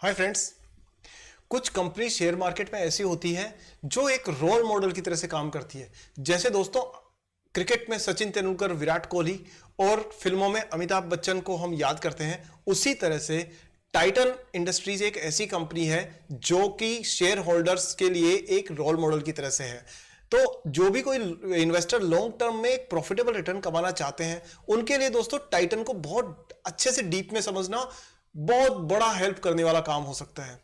Hi friends. कुछ company share market में ऐसी होती है जो एक रोल मॉडल की तरह से काम करती है। जैसे दोस्तों क्रिकेट में सचिन तेंदुलकर, विराट कोहली और फिल्मों में अमिताभ बच्चन को हम याद करते हैं, उसी तरह से टाइटन इंडस्ट्रीज एक ऐसी कंपनी है जो कि शेयर होल्डर्स के लिए एक रोल मॉडल की तरह से है। तो जो भी कोई इन्वेस्टर लॉन्ग टर्म में एक प्रॉफिटेबल रिटर्न कमाना चाहते हैं, उनके लिए दोस्तों टाइटन को बहुत अच्छे से डीप में समझना बहुत बड़ा हेल्प करने वाला काम हो सकता है।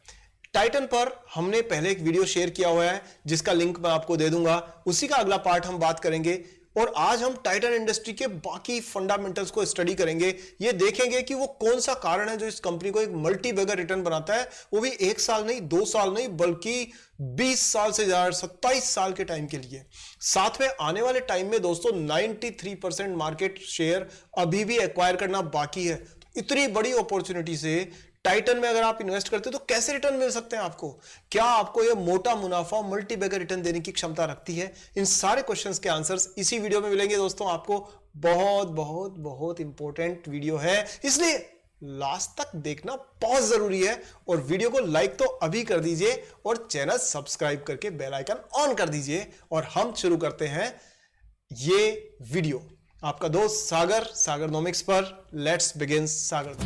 टाइटन पर हमने पहले एक वीडियो शेयर किया हुआ है जिसका लिंक मैं आपको दे दूंगा, उसी का अगला पार्ट हम बात करेंगे। और आज हम टाइटन इंडस्ट्री के बाकी फंडामेंटल्स को स्टडी करेंगे। ये देखेंगे कि वो कौन सा कारण है जो इस कंपनी को एक मल्टी बैगर रिटर्न बनाता है, वो भी 1 साल नहीं, 2 साल नहीं, बल्कि 20 साल से ज्यादा, 27 साल के टाइम के लिए। साथ में आने वाले टाइम में दोस्तों 93% मार्केट शेयर अभी भी एक्वायर करना बाकी है। इतनी बड़ी अपॉर्चुनिटी से टाइटन में अगर आप इन्वेस्ट करते हो तो कैसे रिटर्न मिल सकते हैं आपको? क्या आपको यह मोटा मुनाफा मल्टी बैगर रिटर्न देने की क्षमता रखती है? इन सारे क्वेश्चंस के आंसर्स इसी वीडियो में मिलेंगे दोस्तों आपको। बहुत बहुत बहुत इंपॉर्टेंट वीडियो है, इसलिए लास्ट तक देखना बहुत जरूरी है। और वीडियो को लाइक तो अभी कर दीजिए और चैनल सब्सक्राइब करके बेल आइकन ऑन कर दीजिए। और हम शुरू करते हैं ये वीडियो आपका दोस्त सागरनॉमिक्स पर। लेट्स बिगिन सागर।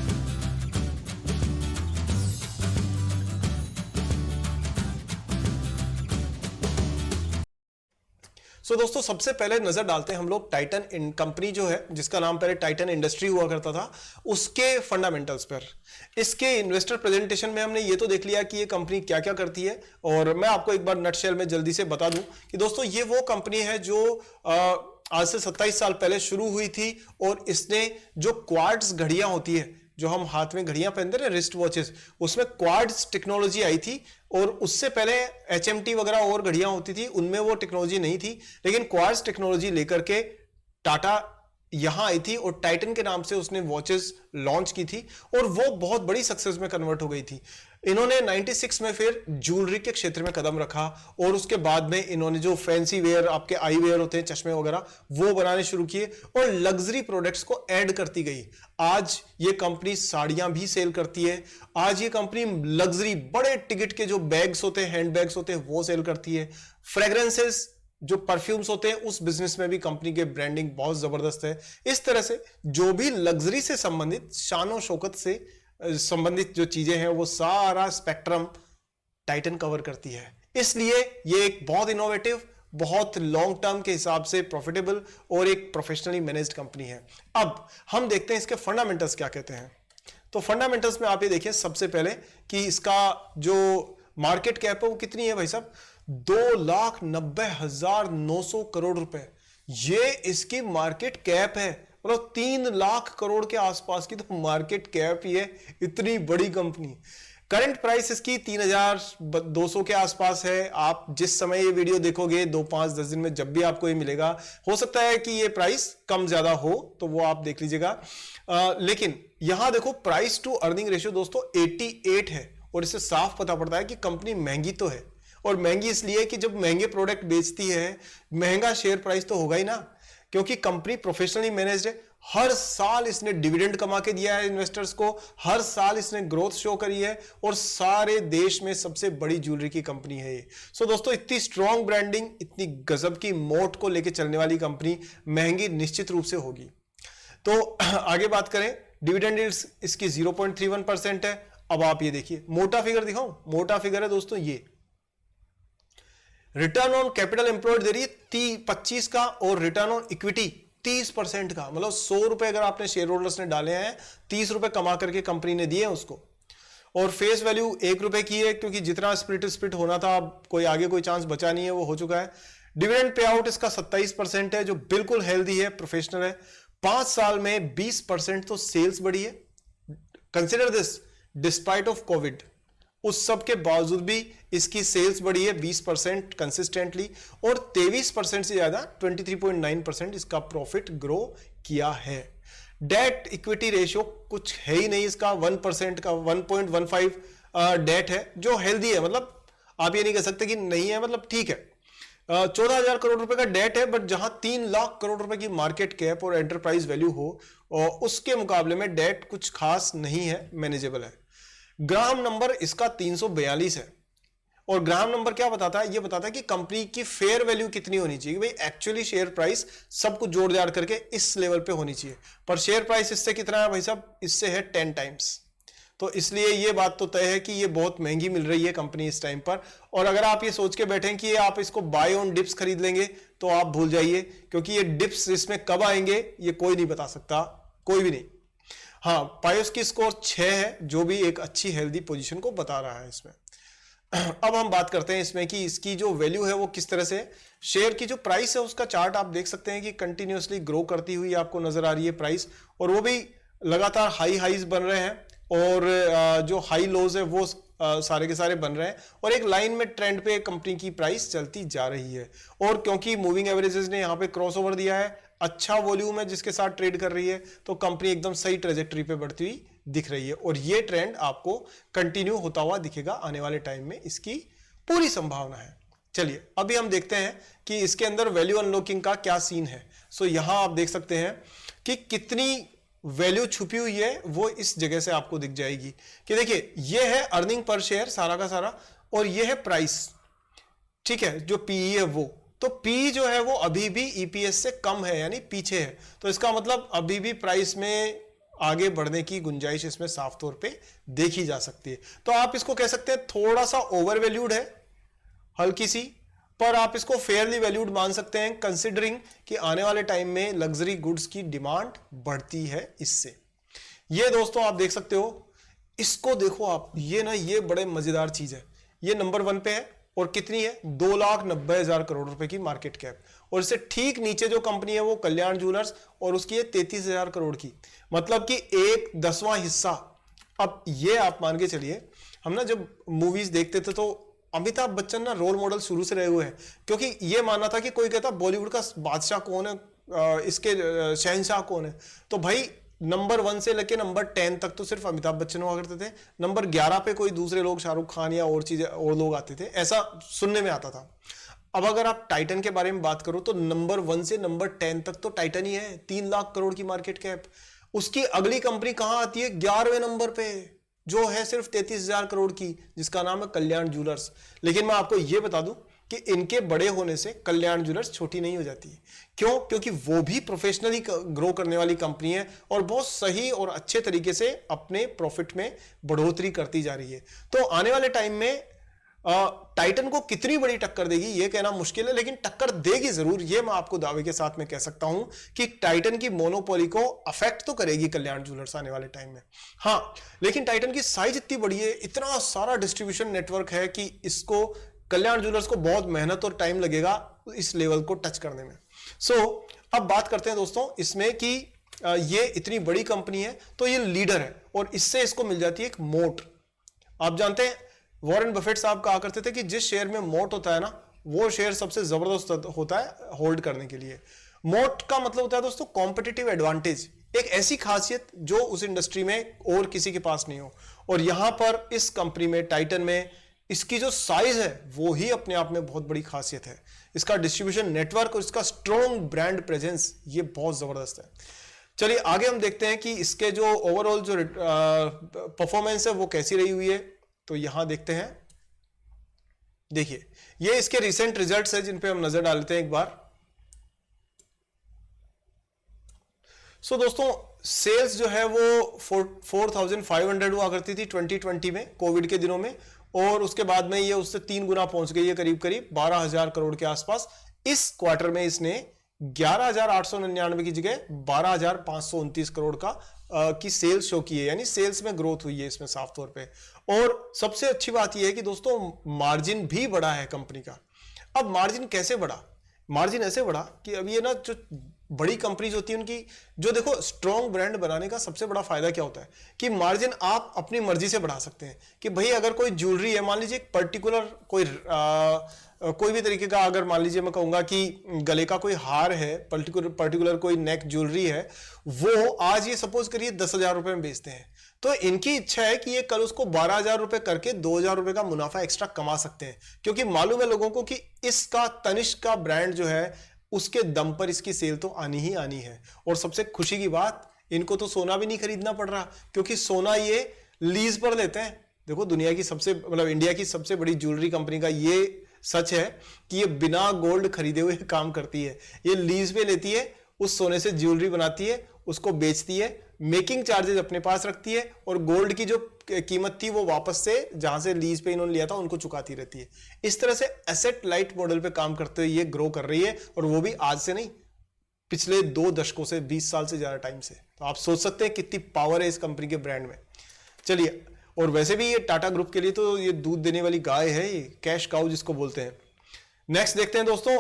दोस्तों सबसे पहले नजर डालते हैं हम लोग टाइटन कंपनी जो है, जिसका नाम पहले टाइटन इंडस्ट्री हुआ करता था, उसके फंडामेंटल्स पर। इसके इन्वेस्टर प्रेजेंटेशन में हमने ये तो देख लिया कि ये कंपनी क्या क्या करती है। और मैं आपको एक बार नटशेल में जल्दी से बता दूं कि दोस्तों ये वो कंपनी है जो आज से 27 साल पहले शुरू हुई थी। और इसने जो क्वार्ट्ज घड़ियां होती है, जो हम हाथ में घड़ियां पहनते हैं, रिस्ट वॉचेस, उसमें क्वार्ट्ज टेक्नोलॉजी आई थी। और उससे पहले HMT वगैरह और घड़ियां होती थी, उनमें वो टेक्नोलॉजी नहीं थी। लेकिन क्वार्ट्ज टेक्नोलॉजी लेकर के टाटा यहां आई थी और टाइटन के नाम से उसने वॉचेस लॉन्च की थी और वो बहुत बड़ी सक्सेस में कन्वर्ट हो गई थी। इन्होंने 96 में फिर ज्वेलरी के क्षेत्र में कदम रखा और उसके बाद में इन्होंने जो फैंसी वेयर, आपके आई वेयर होते हैं, चश्मे वगैरह, वो बनाने शुरू किए और लग्जरी प्रोडक्ट्स को ऐड करती गई। आज ये कंपनी साड़ियां भी सेल करती है। आज ये कंपनी लग्जरी बड़े टिकट के जो बैग्स होते हैं, हैंड बैग्स होते हैं, वो सेल करती है। फ्रेग्रेंसेस, जो परफ्यूम्स होते हैं, उस बिजनेस में भी कंपनी के ब्रांडिंग बहुत जबरदस्त है। इस तरह से जो भी लग्जरी से संबंधित, शान शौकत से संबंधित जो चीजें हैं, वो सारा स्पेक्ट्रम टाइटन कवर करती है। इसलिए ये एक बहुत इनोवेटिव, बहुत लॉन्ग टर्म के हिसाब से प्रॉफिटेबल और एक प्रोफेशनली मैनेज्ड कंपनी है। अब हम देखते हैं इसके फंडामेंटल्स क्या कहते हैं। तो फंडामेंटल्स में आप ये देखिए सबसे पहले कि इसका जो मार्केट कैप है वो कितनी है भाई साहब, 2,90,900 करोड़ रुपए। ये इसकी मार्केट कैप है। मतलब 3 लाख करोड़ के आसपास की तो मार्केट कैप ही है, इतनी बड़ी कंपनी। करंट प्राइस इसकी 3,200 के आसपास है। आप जिस समय ये वीडियो देखोगे, 2, 5, 10 दिन में जब भी आपको ये मिलेगा, हो सकता है कि ये प्राइस कम ज्यादा हो, तो वो आप देख लीजिएगा। लेकिन यहां देखो प्राइस टू अर्निंग रेशियो दोस्तों 88 है। और इससे साफ पता पड़ता है कि कंपनी महंगी तो है। और महंगी इसलिए कि जब महंगे प्रोडक्ट बेचती है, महंगा शेयर प्राइस तो होगा ही ना, क्योंकि कंपनी प्रोफेशनली मैनेज्ड है। हर साल इसने डिविडेंड कमा के दिया है इन्वेस्टर्स को, हर साल इसने ग्रोथ शो करी है और सारे देश में सबसे बड़ी ज्वेलरी की कंपनी है ये। दोस्तों इतनी स्ट्रॉन्ग ब्रांडिंग, इतनी गजब की मोट को लेके चलने वाली कंपनी महंगी निश्चित रूप से होगी। तो आगे बात करें, डिविडेंड यील्ड इसकी 0.31% है। अब आप ये देखिए, मोटा फिगर दिखाऊं, मोटा फिगर है दोस्तों ये। रिटर्न ऑन कैपिटल एम्प्लॉयड दे रही है 25 का और रिटर्न ऑन इक्विटी 30% का। मतलब 100 रुपए अगर आपने शेयर होल्डर्स ने डाले हैं, 30 रुपए कमा करके कंपनी ने दिए उसको। और फेस वैल्यू 1 रुपए की है, क्योंकि जितना स्प्लिट होना था, कोई आगे कोई चांस बचा नहीं है, वो हो चुका है। डिविडेंड पे आउट इसका 27% है, जो बिल्कुल हेल्दी है, प्रोफेशनल है। 5 साल में 20% तो सेल्स बढ़ी है। Consider this despite of Covid, उस सब के बावजूद भी इसकी सेल्स बढ़ी है 20% कंसिस्टेंटली। और 23% से ज्यादा 23.9% इसका प्रॉफिट ग्रो किया है। डेट इक्विटी रेशियो कुछ है ही नहीं इसका, 1% का 1.15 डेट है, जो हेल्दी है। मतलब आप ये नहीं कह सकते कि नहीं है, मतलब ठीक है। 14,000 करोड़ रुपए का डेट है, बट जहां 3 लाख करोड़ रुपए की मार्केट कैप और एंटरप्राइज वैल्यू हो, और उसके मुकाबले में डेट कुछ खास नहीं है, मैनेजेबल है। ग्राम नंबर इसका 342 है। और ग्राम नंबर क्या बताता है? ये बताता है कि कंपनी की फेयर वैल्यू कितनी होनी चाहिए, भाई एक्चुअली शेयर प्राइस सब कुछ जोड़ जाड़ करके इस लेवल पे होनी चाहिए। पर शेयर प्राइस इससे कितना है भाई साहब? इससे है 10 टाइम्स। तो इसलिए ये बात तो तय है कि ये बहुत महंगी मिल रही है कंपनी इस टाइम पर। और अगर आप ये सोच के बैठें कि आप इसको बाय ऑन डिप्स खरीद लेंगे तो आप भूल जाइए, क्योंकि ये डिप्स इसमें कब आएंगे ये कोई नहीं बता सकता, कोई भी नहीं। हाँ, पायोस की स्कोर 6 है, जो भी एक अच्छी हेल्दी पोजीशन को बता रहा है इसमें। अब हम बात करते हैं इसमें कि इसकी जो वैल्यू है वो किस तरह से, शेयर की जो प्राइस है उसका चार्ट आप देख सकते हैं कि कंटिन्यूअसली ग्रो करती हुई आपको नजर आ रही है प्राइस, और वो भी लगातार हाईज बन रहे हैं, और जो हाई लोज है वो सारे के सारे बन रहे हैं, और एक लाइन में ट्रेंड पे कंपनी की प्राइस चलती जा रही है। और क्योंकि मूविंग एवरेजेस ने यहाँ पे क्रॉसओवर दिया है, अच्छा वॉल्यूम है जिसके साथ ट्रेड कर रही है, तो कंपनी एकदम सही ट्रेजेक्टरी पे बढ़ती हुई दिख रही है, और ये ट्रेंड आपको कंटिन्यू होता हुआ दिखेगा आने वाले टाइम में, इसकी पूरी संभावना है। चलिए अभी हम देखते हैं कि इसके अंदर वैल्यू अनलॉकिंग का क्या सीन है। सो यहां आप देख सकते हैं कि कितनी वैल्यू छुपी हुई है, वो इस जगह से आपको दिख जाएगी कि देखिए ये है अर्निंग पर शेयर सारा का सारा, और ये है प्राइस, ठीक है, जो पीई है वो। तो पी जो है वो अभी भी ईपीएस से कम है, यानी पीछे है, तो इसका मतलब अभी भी प्राइस में आगे बढ़ने की गुंजाइश इसमें साफ तौर पे देखी जा सकती है। तो आप इसको कह सकते हैं थोड़ा सा ओवर वैल्यूड है, हल्की सी, पर आप इसको फेयरली वैल्यूड मान सकते हैं, कंसिडरिंग कि आने वाले टाइम में लग्जरी गुड्स की डिमांड बढ़ती है इससे। ये दोस्तों आप देख सकते हो, इसको देखो आप, ये ना ये बड़े मजेदार चीज है। ये नंबर 1 पे है, और कितनी है? 2,90,000 करोड़ रुपए की मार्केट कैप, और इससे ठीक नीचे जो कंपनी है वो कल्याण ज्वेलर्स, और उसकी है 33,000 करोड़ की, मतलब कि 1/10वां हिस्सा। अब ये आप मान के चलिए, हम ना जब मूवीज देखते थे तो अमिताभ बच्चन ना रोल मॉडल शुरू से रहे हुए हैं, क्योंकि ये मानना था कि कोई कहता बॉलीवुड का बादशाह कौन है, इसके शहंशाह कौन है, तो भाई नंबर 1 से लेके नंबर 10 तक तो सिर्फ अमिताभ बच्चन हुआ करते थे, नंबर 11 पे कोई दूसरे लोग, शाहरुख खान या और चीजें और लोग आते थे, ऐसा सुनने में आता था। अब अगर आप टाइटन के बारे में बात करो तो नंबर 1 से नंबर 10 तक तो टाइटन ही है, 3 लाख करोड़ की मार्केट कैप। उसकी अगली कंपनी कहां आती है? 11वें नंबर पे, जो है सिर्फ 33,000 करोड़ की, जिसका नाम है कल्याण ज्वेलर्स। लेकिन मैं आपको यह बता दूं कि इनके बड़े होने से कल्याण ज्वेलर्स छोटी नहीं हो जाती है। क्यों? क्योंकि वो भी प्रोफेशनली ग्रो करने वाली कंपनी है, और बहुत सही और अच्छे तरीके से अपने प्रॉफिट में बढ़ोतरी करती जा रही है। तो आने वाले टाइम में टाइटन को कितनी बड़ी टक्कर देगी ये कहना मुश्किल है, लेकिन टक्कर देगी जरूर, ये मैं आपको दावे के साथ में कह सकता हूं कि टाइटन की मोनोपोली को अफेक्ट तो करेगी कल्याण ज्वेलर्स आने वाले टाइम में। हाँ, लेकिन टाइटन की साइज इतनी बड़ी है, इतना सारा डिस्ट्रीब्यूशन नेटवर्क है कि इसको कल्याण ज्वेलर्स को बहुत मेहनत और टाइम लगेगा इस लेवल को टच करने में। अब बात करते हैं दोस्तों इसमें कि ये इतनी बड़ी कंपनी है, तो ये लीडर है, और इससे इसको मिल जाती है एक मोट। आप जानते हैं वॉरेन बफेट साहब कहा करते थे कि जिस शेयर में मोट होता है ना, वो शेयर सबसे जबरदस्त होता है होल्ड करने के लिए। मोट का मतलब होता है दोस्तों कॉम्पिटिटिव एडवांटेज, एक ऐसी खासियत जो उस इंडस्ट्री में और किसी के पास नहीं हो। और यहां पर इस कंपनी में, टाइटन में, इसकी जो साइज है वो ही अपने आप में बहुत बड़ी खासियत है। इसका डिस्ट्रीब्यूशन नेटवर्क और इसका स्ट्रॉन्ग ब्रांड प्रेजेंस, ये बहुत जबरदस्त है। चलिए आगे हम देखते हैं कि इसके जो ओवरऑल जो परफॉर्मेंस है वो कैसी रही हुई है। तो यहां देखते हैं, देखिए ये इसके रिसेंट रिजल्ट्स है जिन पे हम नजर डालते हैं एक बार। दोस्तों सेल्स जो है वो 4,500 हुआ करती थी 2020 में, कोविड के दिनों में, और उसके बाद में ये उससे 3 गुना पहुंच गई है, करीब करीब 12,000 करोड़ के आसपास। इस क्वार्टर में इसने 11,899 की जगह 12,529 करोड़ की सेल्स शो की है, यानी सेल्स में ग्रोथ हुई है इसमें साफ तौर पे। और सबसे अच्छी बात यह है कि दोस्तों मार्जिन भी बढ़ा है कंपनी का। अब मार्जिन कैसे बढ़ा? मार्जिन ऐसे बढ़ा कि अब ये ना जो बड़ी कंपनीज होती है उनकी, जो देखो स्ट्रॉन्ग ब्रांड बनाने का सबसे बड़ा फायदा क्या होता है कि मार्जिन आप अपनी मर्जी से बढ़ा सकते हैं। कि भाई अगर कोई ज्वेलरी है, मान लीजिए पर्टिकुलर कोई भी तरीके का, अगर मान लीजिए मैं कहूंगा कि गले का कोई हार है, पर्टिकुलर कोई नेक ज्वेलरी है, वो आज ये सपोज करिए 10,000 रुपए में बेचते हैं, तो इनकी इच्छा है कि ये कल उसको 12,000 रुपए करके 2,000 रुपए का मुनाफा एक्स्ट्रा कमा सकते हैं, क्योंकि मालूम है लोगों को कि इसका तनिष्क का ब्रांड जो है उसके दम पर इसकी सेल तो आनी ही आनी है। और सबसे खुशी की बात, इनको तो सोना भी नहीं खरीदना पड़ रहा, क्योंकि सोना ये लीज पर लेते हैं, देखो दुनिया की सबसे मतलब इंडिया की सबसे बड़ी ज्वेलरी कंपनी का ये सच है कि ये बिना गोल्ड खरीदे हुए काम करती है। ये लीज पे लेती है, उस सोने से ज्वेलरी बनाती है, उसको बेचती है, मेकिंग चार्जेस अपने पास रखती है और गोल्ड की जो कीमत थी वो वापस से जहां से लीज पे इन्होंने लिया था उनको चुकाती रहती है। इस तरह से एसेट लाइट मॉडल पे काम करते हुए ये ग्रो कर रही है, और वो भी आज से नहीं, पिछले 2 दशकों से, 20 साल से ज्यादा टाइम से। तो आप सोच सकते हैं कितनी पावर है इस कंपनी के ब्रांड में। चलिए, और वैसे भी ये टाटा ग्रुप के लिए तो ये दूध देने वाली गाय है, ये कैश काउ जिसको बोलते हैं। नेक्स्ट देखते हैं दोस्तों,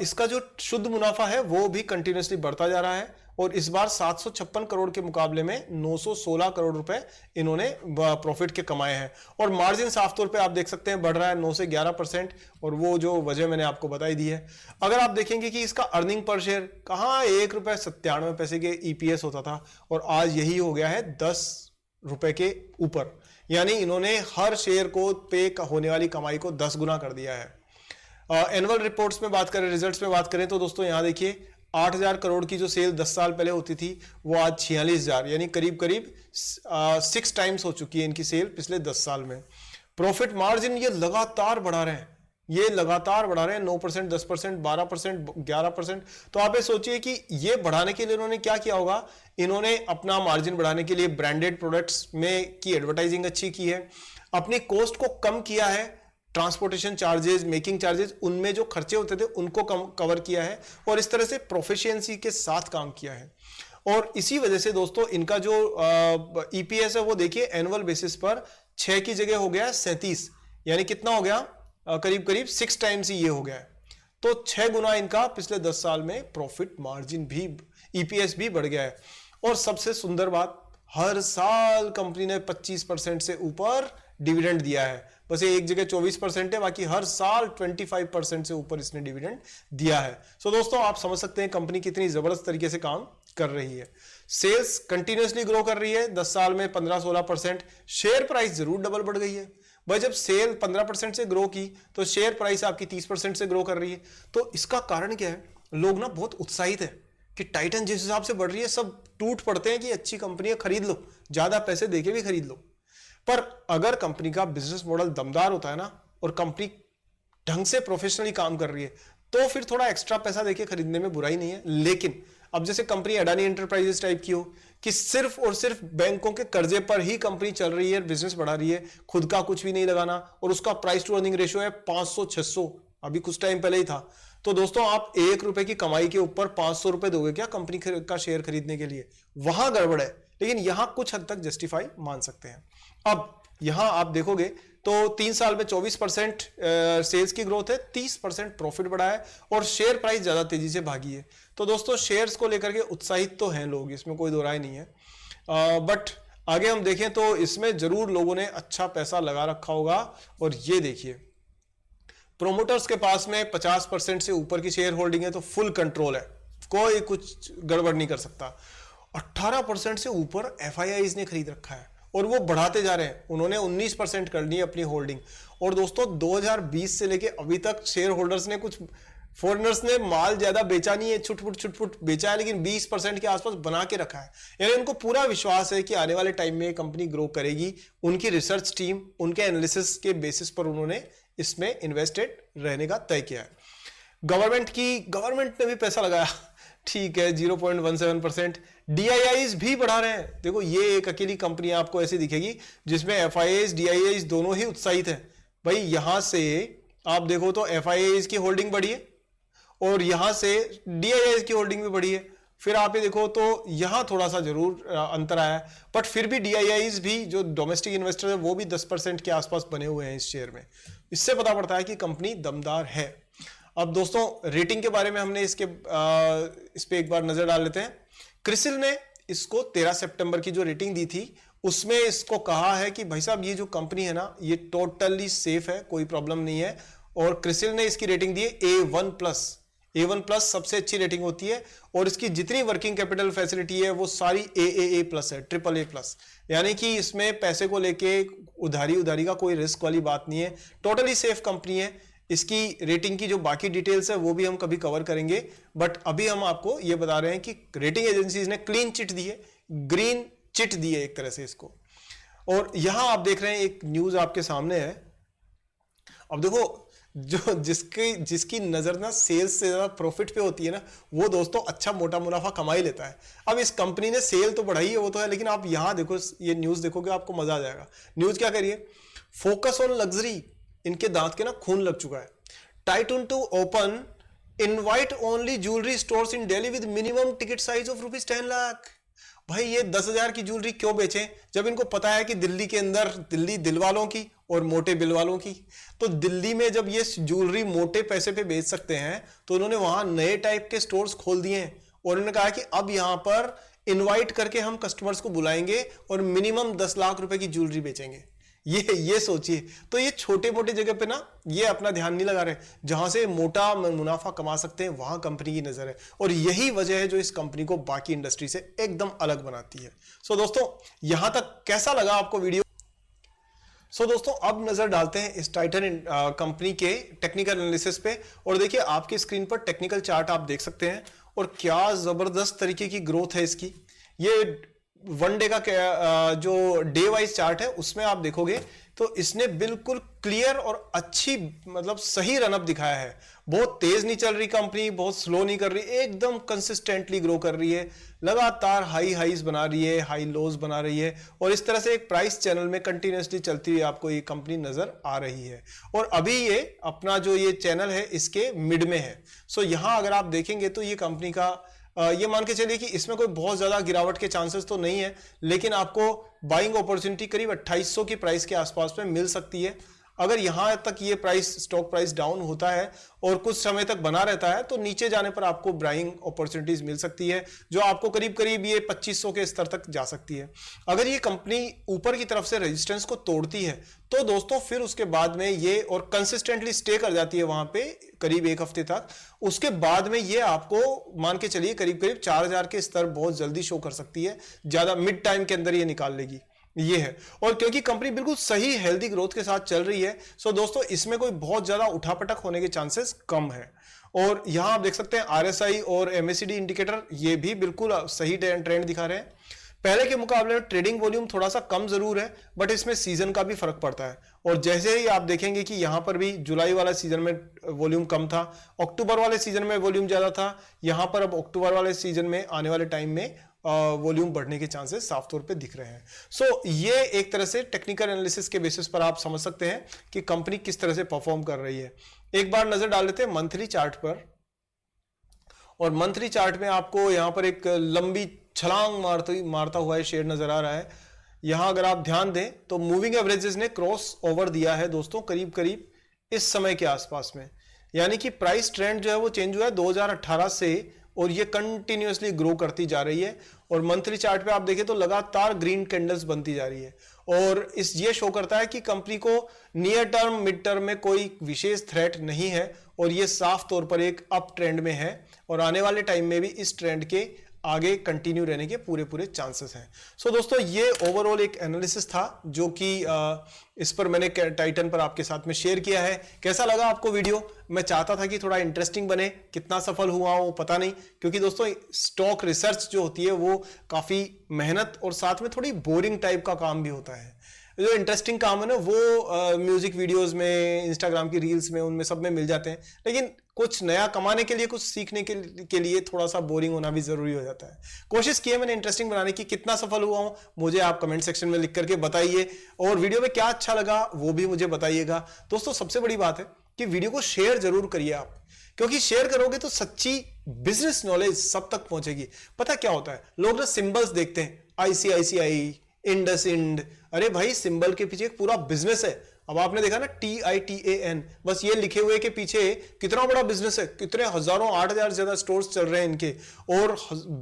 इसका जो शुद्ध मुनाफा है वो भी कंटिन्यूसली बढ़ता जा रहा है, और इस बार 756 करोड़ के मुकाबले में 916 करोड़ रुपए इन्होंने प्रॉफिट के कमाए हैं। और मार्जिन साफ तौर पे आप देख सकते हैं बढ़ रहा है 9 से 11%, और वो जो वजह मैंने आपको बताई दी है। अगर आप देखेंगे कि इसका अर्निंग पर शेयर कहाँ ₹1.97 के ईपीएस होता था, और आज यही हो गया है 10 रुपए के ऊपर, यानी इन्होंने हर शेयर को पे होने वाली कमाई को 10 गुना कर दिया है। एनुअल रिपोर्ट्स में बात करें, रिजल्ट्स में बात करें तो दोस्तों यहां देखिए 8,000 करोड़ की जो सेल 10 साल पहले होती थी वो आज 46,000, यानी करीब करीब 6 टाइम्स हो चुकी है इनकी सेल पिछले 10 साल में। प्रॉफिट मार्जिन ये लगातार बढ़ा रहे हैं, ये लगातार बढ़ा रहे हैं, 9%, 10%, 12%, 11%। तो आप ये सोचिए कि ये बढ़ाने के लिए इन्होंने क्या किया होगा। इन्होंने अपना मार्जिन बढ़ाने के लिए ब्रांडेड प्रोडक्ट्स में की एडवर्टाइजिंग अच्छी की है, अपनी कॉस्ट को कम किया है, ट्रांसपोर्टेशन चार्जेस, मेकिंग चार्जेस, उनमें जो खर्चे होते थे उनको कवर किया है, और इस तरह से प्रोफिशिएंसी के साथ काम किया है। और इसी वजह से दोस्तों इनका जो ईपीएस है वो देखिए एनुअल बेसिस पर 6 की जगह हो गया 37, यानी कितना हो गया, करीब करीब 6 टाइम्स ही ये हो गया है। तो 6 गुना इनका पिछले 10 साल में प्रॉफिट मार्जिन भी, ईपीएस भी बढ़ गया है। और सबसे सुंदर बात, हर साल कंपनी ने 25% से ऊपर डिविडेंड दिया है। बस ये एक जगह 24% है, बाकी हर साल 25% से ऊपर इसने डिविडेंड दिया है। सो दोस्तों आप समझ सकते हैं कंपनी कितनी जबरदस्त तरीके से काम कर रही है। सेल्स कंटिन्यूसली ग्रो कर रही है, 10 साल में 15-16%। शेयर प्राइस जरूर डबल बढ़ गई है भाई, जब सेल 15% से ग्रो की तो शेयर प्राइस आपकी 30% से ग्रो कर रही है। तो इसका कारण क्या है, लोग ना बहुत उत्साहित है कि टाइटन जिस हिसाब से बढ़ रही है सब टूट पड़ते हैं कि अच्छी कंपनी है, खरीद लो, ज्यादा पैसे देके भी खरीद लो। पर अगर कंपनी का बिजनेस मॉडल दमदार होता है ना, और कंपनी ढंग से प्रोफेशनली काम कर रही है, तो फिर थोड़ा एक्स्ट्रा पैसा देके खरीदने में बुराई नहीं है। लेकिन अब जैसे कंपनी अडानी एंटरप्राइजेस टाइप की हो कि सिर्फ और सिर्फ बैंकों के कर्जे पर ही कंपनी चल रही है, बिजनेस बढ़ा रही है, खुद का कुछ भी नहीं लगाना, और उसका प्राइस टू अर्निंग रेशियो है 500-600, अभी कुछ टाइम पहले ही था। तो दोस्तों आप ₹1 की कमाई के ऊपर 500 रुपए दोगे क्या कंपनी का शेयर खरीदने के लिए? वहां गड़बड़ है, लेकिन यहां कुछ हद तक जस्टिफाई मान सकते हैं। अब यहां आप देखोगे तो 3 साल में 24% सेल्स की ग्रोथ है, 30% प्रॉफिट बढ़ा है, और शेयर प्राइस ज्यादा तेजी से भागी है। तो दोस्तों शेयर्स को लेकर के उत्साहित तो हैं लोग, इसमें कोई दो राय नहीं है। बट आगे हम देखें तो इसमें जरूर लोगों ने अच्छा पैसा लगा रखा होगा। और ये देखिए प्रोमोटर्स के पास में 50% से ऊपर की शेयर होल्डिंग है, तो फुल कंट्रोल है, कोई कुछ गड़बड़ नहीं कर सकता। 18% से ऊपर एफआईआईज ने खरीद रखा है, और वो बढ़ाते जा रहे हैं। उन्होंने 19% कर ली अपनी होल्डिंग। और दोस्तों 2020 से लेके अभी तक शेयर होल्डर्स ने, कुछ फॉरेनर्स ने माल ज्यादा बेचा नहीं है, छुटपुट बेचा है, लेकिन 20% के आसपास बना के रखा है। यानी उनको पूरा विश्वास है कि आने वाले टाइम में कंपनी ग्रो करेगी। उनकी रिसर्च टीम, उनके एनालिसिस के बेसिस पर उन्होंने इसमें इन्वेस्टेड रहने का तय किया है। गवर्नमेंट ने भी पैसा लगाया, ठीक है, 0.17%। डीआईआईज भी बढ़ा रहे हैं। देखो ये एक अकेली कंपनी आपको ऐसी दिखेगी जिसमें एफआईआईज डीआईआईज दोनों ही उत्साहित है। भाई यहां से आप देखो तो एफआईआईज की होल्डिंग बढ़ी है, और यहां से डीआईआईज की होल्डिंग भी बढ़ी है। फिर आप ये देखो तो यहां थोड़ा सा जरूर अंतर आया है, बट फिर भी डीआईआईज भी, जो डोमेस्टिक इन्वेस्टर है, वो भी 10% के आसपास बने हुए हैं इस शेयर में। इससे पता पड़ता है कि कंपनी दमदार है। अब दोस्तों रेटिंग के बारे में हमने इस पे एक बार नजर डाल लेते हैं। क्रिसिल ने इसको 13 सितंबर की जो रेटिंग दी थी उसमें इसको कहा है कि भाई साहब ये जो कंपनी है ना, ये टोटली सेफ है, कोई प्रॉब्लम नहीं है। और क्रिसिल ने इसकी रेटिंग दी है A1+। A1+ सबसे अच्छी रेटिंग होती है, और इसकी जितनी वर्किंग कैपिटल फैसिलिटी है वो सारी AAA+ है, AAA+। यानी कि इसमें पैसे को लेके उधारी का कोई रिस्क वाली बात नहीं है, टोटली सेफ कंपनी है। इसकी रेटिंग की जो बाकी डिटेल्स है वो भी हम कभी कवर करेंगे, बट अभी हम आपको ये बता रहे हैं कि रेटिंग एजेंसीज ने क्लीन चिट दी है, ग्रीन चिट दी है एक तरह से इसको। और यहां आप देख रहे हैं एक न्यूज आपके सामने है। अब देखो, जो जिसकी नजर ना सेल्स से ज्यादा प्रॉफिट पे होती है ना, वो दोस्तों अच्छा मोटा मुनाफा कमा ही लेता है। अब इस कंपनी ने सेल तो बढ़ाई है, वो तो है, लेकिन आप यहां देखो, ये न्यूज देखोगे आपको मजा आ जाएगा। न्यूज क्या करिए, फोकस ऑन लग्जरी, इनके दांत के ना खून लग चुका है। Titan to open invite only jewellery stores in Delhi with minimum ticket size of ₹10 lakh. भाई ये 10,000 की ज्वेलरी क्यों बेचें, जब इनको पता है कि दिल्ली के अंदर, दिल्ली दिल वालों की और मोटे बिल वालों की, तो दिल्ली में जब ये ज्वेलरी मोटे पैसे पे बेच सकते हैं तो उन्होंने वहां नए टाइप के स्टोर्स खोल दिए हैं। और उन्होंने कहा कि अब यहां पर इनवाइट करके हम कस्टमर्स को बुलाएंगे और मिनिमम 10 लाख रुपए की ज्वेलरी बेचेंगे। ये सोचिए, तो ये छोटे मोटे जगह पे ना ये अपना ध्यान नहीं लगा रहे, जहां से मोटा मुनाफा कमा सकते हैं वहां कंपनी की नजर है। और यही वजह है जो इस कंपनी को बाकी इंडस्ट्री से एकदम अलग बनाती है। सो दोस्तों, यहां तक कैसा लगा आपको वीडियो? सो दोस्तों, अब नजर डालते हैं इस टाइटन कंपनी के टेक्निकल एनालिसिस पे। और देखिए, आपकी स्क्रीन पर टेक्निकल चार्ट आप देख सकते हैं, और क्या जबरदस्त तरीके की ग्रोथ है इसकी। ये वन डे का जो डे वाइज चार्ट है उसमें आप देखोगे तो इसने बिल्कुल क्लियर और अच्छी, मतलब सही रनअप दिखाया है। बहुत तेज नहीं चल रही कंपनी, बहुत स्लो नहीं कर रही, एकदम कंसिस्टेंटली ग्रो कर रही है, लगातार हाईज बना रही है, हाई लोज बना रही है, और इस तरह से एक प्राइस चैनल में कंटिन्यूसली चलती हुई आपको ये कंपनी नजर आ रही है। और अभी ये अपना जो ये चैनल है इसके मिड में है। सो यहां अगर आप देखेंगे तो ये कंपनी का ये मान के चलिए कि इसमें कोई बहुत ज्यादा गिरावट के चांसेस तो नहीं है, लेकिन आपको बाइंग अपॉर्चुनिटी करीब 2800 की प्राइस के आसपास में मिल सकती है। अगर यहां तक ये प्राइस, स्टॉक प्राइस डाउन होता है और कुछ समय तक बना रहता है तो नीचे जाने पर आपको बाइंग अपॉर्चुनिटीज मिल सकती है, जो आपको करीब करीब ये 2500 के स्तर तक जा सकती है। अगर ये कंपनी ऊपर की तरफ से रेजिस्टेंस को तोड़ती है तो दोस्तों फिर उसके बाद में ये और कंसिस्टेंटली स्टे कर जाती है वहां पे करीब एक हफ्ते तक, उसके बाद में ये आपको मान के चलिए करीब करीब 4000 के स्तर बहुत जल्दी शो कर सकती है, ज्यादा मिड टाइम के अंदर ये निकाल लेगी। ये है, और क्योंकि कंपनी बिल्कुल सही हेल्दी ग्रोथ के साथ चल रही है, सो दोस्तों इसमें कोई बहुत ज्यादा उठापटक होने के चांसेस कम है। और यहां आप देख सकते हैं आरएसआई और एमएसीडी इंडिकेटर ये भी बिल्कुल सही ट्रेंड दिखा रहे हैं। पहले के मुकाबले में ट्रेडिंग वॉल्यूम थोड़ा सा कम जरूर है, बट इसमें सीजन का भी फर्क पड़ता है। और जैसे ही आप देखेंगे कि यहां पर भी जुलाई वाला सीजन में वॉल्यूम कम था, अक्टूबर वाले सीजन में वॉल्यूम ज्यादा था, यहां पर अब अक्टूबर वाले सीजन में आने वाले टाइम में वॉल्यूम बढ़ने के चांसेस साफ तौर पे दिख रहे हैं। सो ये एक तरह से टेक्निकल एनालिसिस के बेसिस पर आप समझ सकते हैं कि कंपनी किस तरह से परफॉर्म कर रही है। एक बार नजर डाल लेते हैं मंथली चार्ट पर, और मंथली चार्ट में आपको यहां पर एक लंबी छलांग मारता हुआ शेयर नजर आ रहा है। यहां अगर आप ध्यान दें तो मूविंग एवरेजेस ने क्रॉस ओवर दिया है दोस्तों करीब करीब इस समय के आसपास में, यानी कि प्राइस ट्रेंड जो है वो चेंज हुआ है 2018 से, और ये कंटिन्यूअसली ग्रो करती जा रही है। और मंथली चार्ट पे आप देखें तो लगातार ग्रीन कैंडल्स बनती जा रही है, और ये शो करता है कि कंपनी को नियर टर्म मिड टर्म में कोई विशेष थ्रेट नहीं है, और ये साफ तौर पर एक अप ट्रेंड में है, और आने वाले टाइम में भी इस ट्रेंड के आगे कंटिन्यू रहने के पूरे चांसेस हैं। सो दोस्तों, ये ओवरऑल एक एनालिसिस था जो कि इस पर मैंने टाइटन पर आपके साथ में शेयर किया है। कैसा लगा आपको वीडियो? मैं चाहता था कि थोड़ा इंटरेस्टिंग बने, कितना सफल हुआ वो पता नहीं, क्योंकि दोस्तों स्टॉक रिसर्च जो होती है वो काफी मेहनत और साथ में थोड़ी बोरिंग टाइप का काम भी होता है। जो इंटरेस्टिंग काम है ना वो म्यूजिक वीडियोस में, इंस्टाग्राम की रील्स में, उनमें सब में मिल जाते हैं, लेकिन कुछ नया कमाने के लिए, कुछ सीखने के लिए थोड़ा सा बोरिंग होना भी जरूरी हो जाता है। कोशिश की है मैंने इंटरेस्टिंग बनाने की, कितना सफल हुआ हूं मुझे आप कमेंट सेक्शन में लिख करके बताइए, और वीडियो में क्या अच्छा लगा वो भी मुझे बताइएगा। दोस्तों सबसे बड़ी बात है कि वीडियो को शेयर जरूर करिए आप, क्योंकि शेयर करोगे तो सच्ची बिजनेस नॉलेज सब तक पहुंचेगी। पता क्या होता है, लोग ना सिंबल्स देखते हैं, ICICI, इंडसइंड, अरे भाई सिंबल के पीछे एक पूरा बिजनेस है। अब आपने देखा ना TITAN, बस ये लिखे हुए के पीछे कितना बड़ा बिजनेस है, कितने हजारों 8000 से ज्यादा स्टोर्स चल रहे हैं इनके, और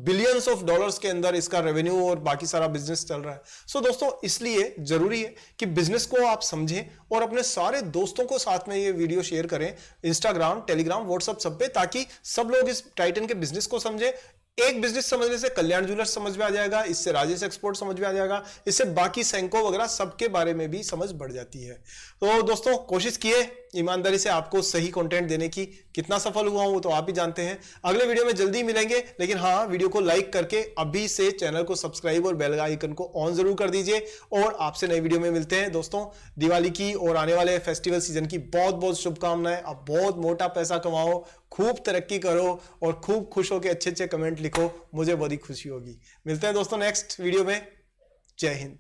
बिलियंस ऑफ डॉलर्स के अंदर इसका रेवेन्यू और बाकी सारा बिजनेस चल रहा है। सो दोस्तों इसलिए जरूरी है कि बिजनेस को आप समझें और अपने सारे दोस्तों को साथ में ये वीडियो शेयर करें, इंस्टाग्राम, टेलीग्राम, व्हाट्सएप सब पे, ताकि सब लोग इस टाइटन के बिजनेस को समझें। एक बिजनेस समझने से कल्याण ज्वेलर्स समझ में आ जाएगा, इससे राजेश एक्सपोर्ट समझ में आ जाएगा, इससे बाकी सेंको वगैरह सबके बारे में भी समझ बढ़ जाती है। तो दोस्तों कोशिश किए ईमानदारी से आपको सही कंटेंट देने की कितना सफल हुआ हूं वो तो आप ही जानते हैं। अगले वीडियो में जल्दी मिलेंगे, लेकिन हाँ, वीडियो को लाइक करके अभी से चैनल को सब्सक्राइब और बेल आइकन को ऑन जरूर कर दीजिए। और आपसे नई वीडियो में मिलते हैं दोस्तों। दिवाली की और आने वाले फेस्टिवल सीजन की बहुत बहुत शुभकामनाएं। अब बहुत मोटा पैसा कमाओ, खूब तरक्की करो और खूब खुश होकर अच्छे अच्छे कमेंट लिखो, मुझे बड़ी खुशी होगी। मिलते हैं दोस्तों नेक्स्ट वीडियो में। जय हिंद।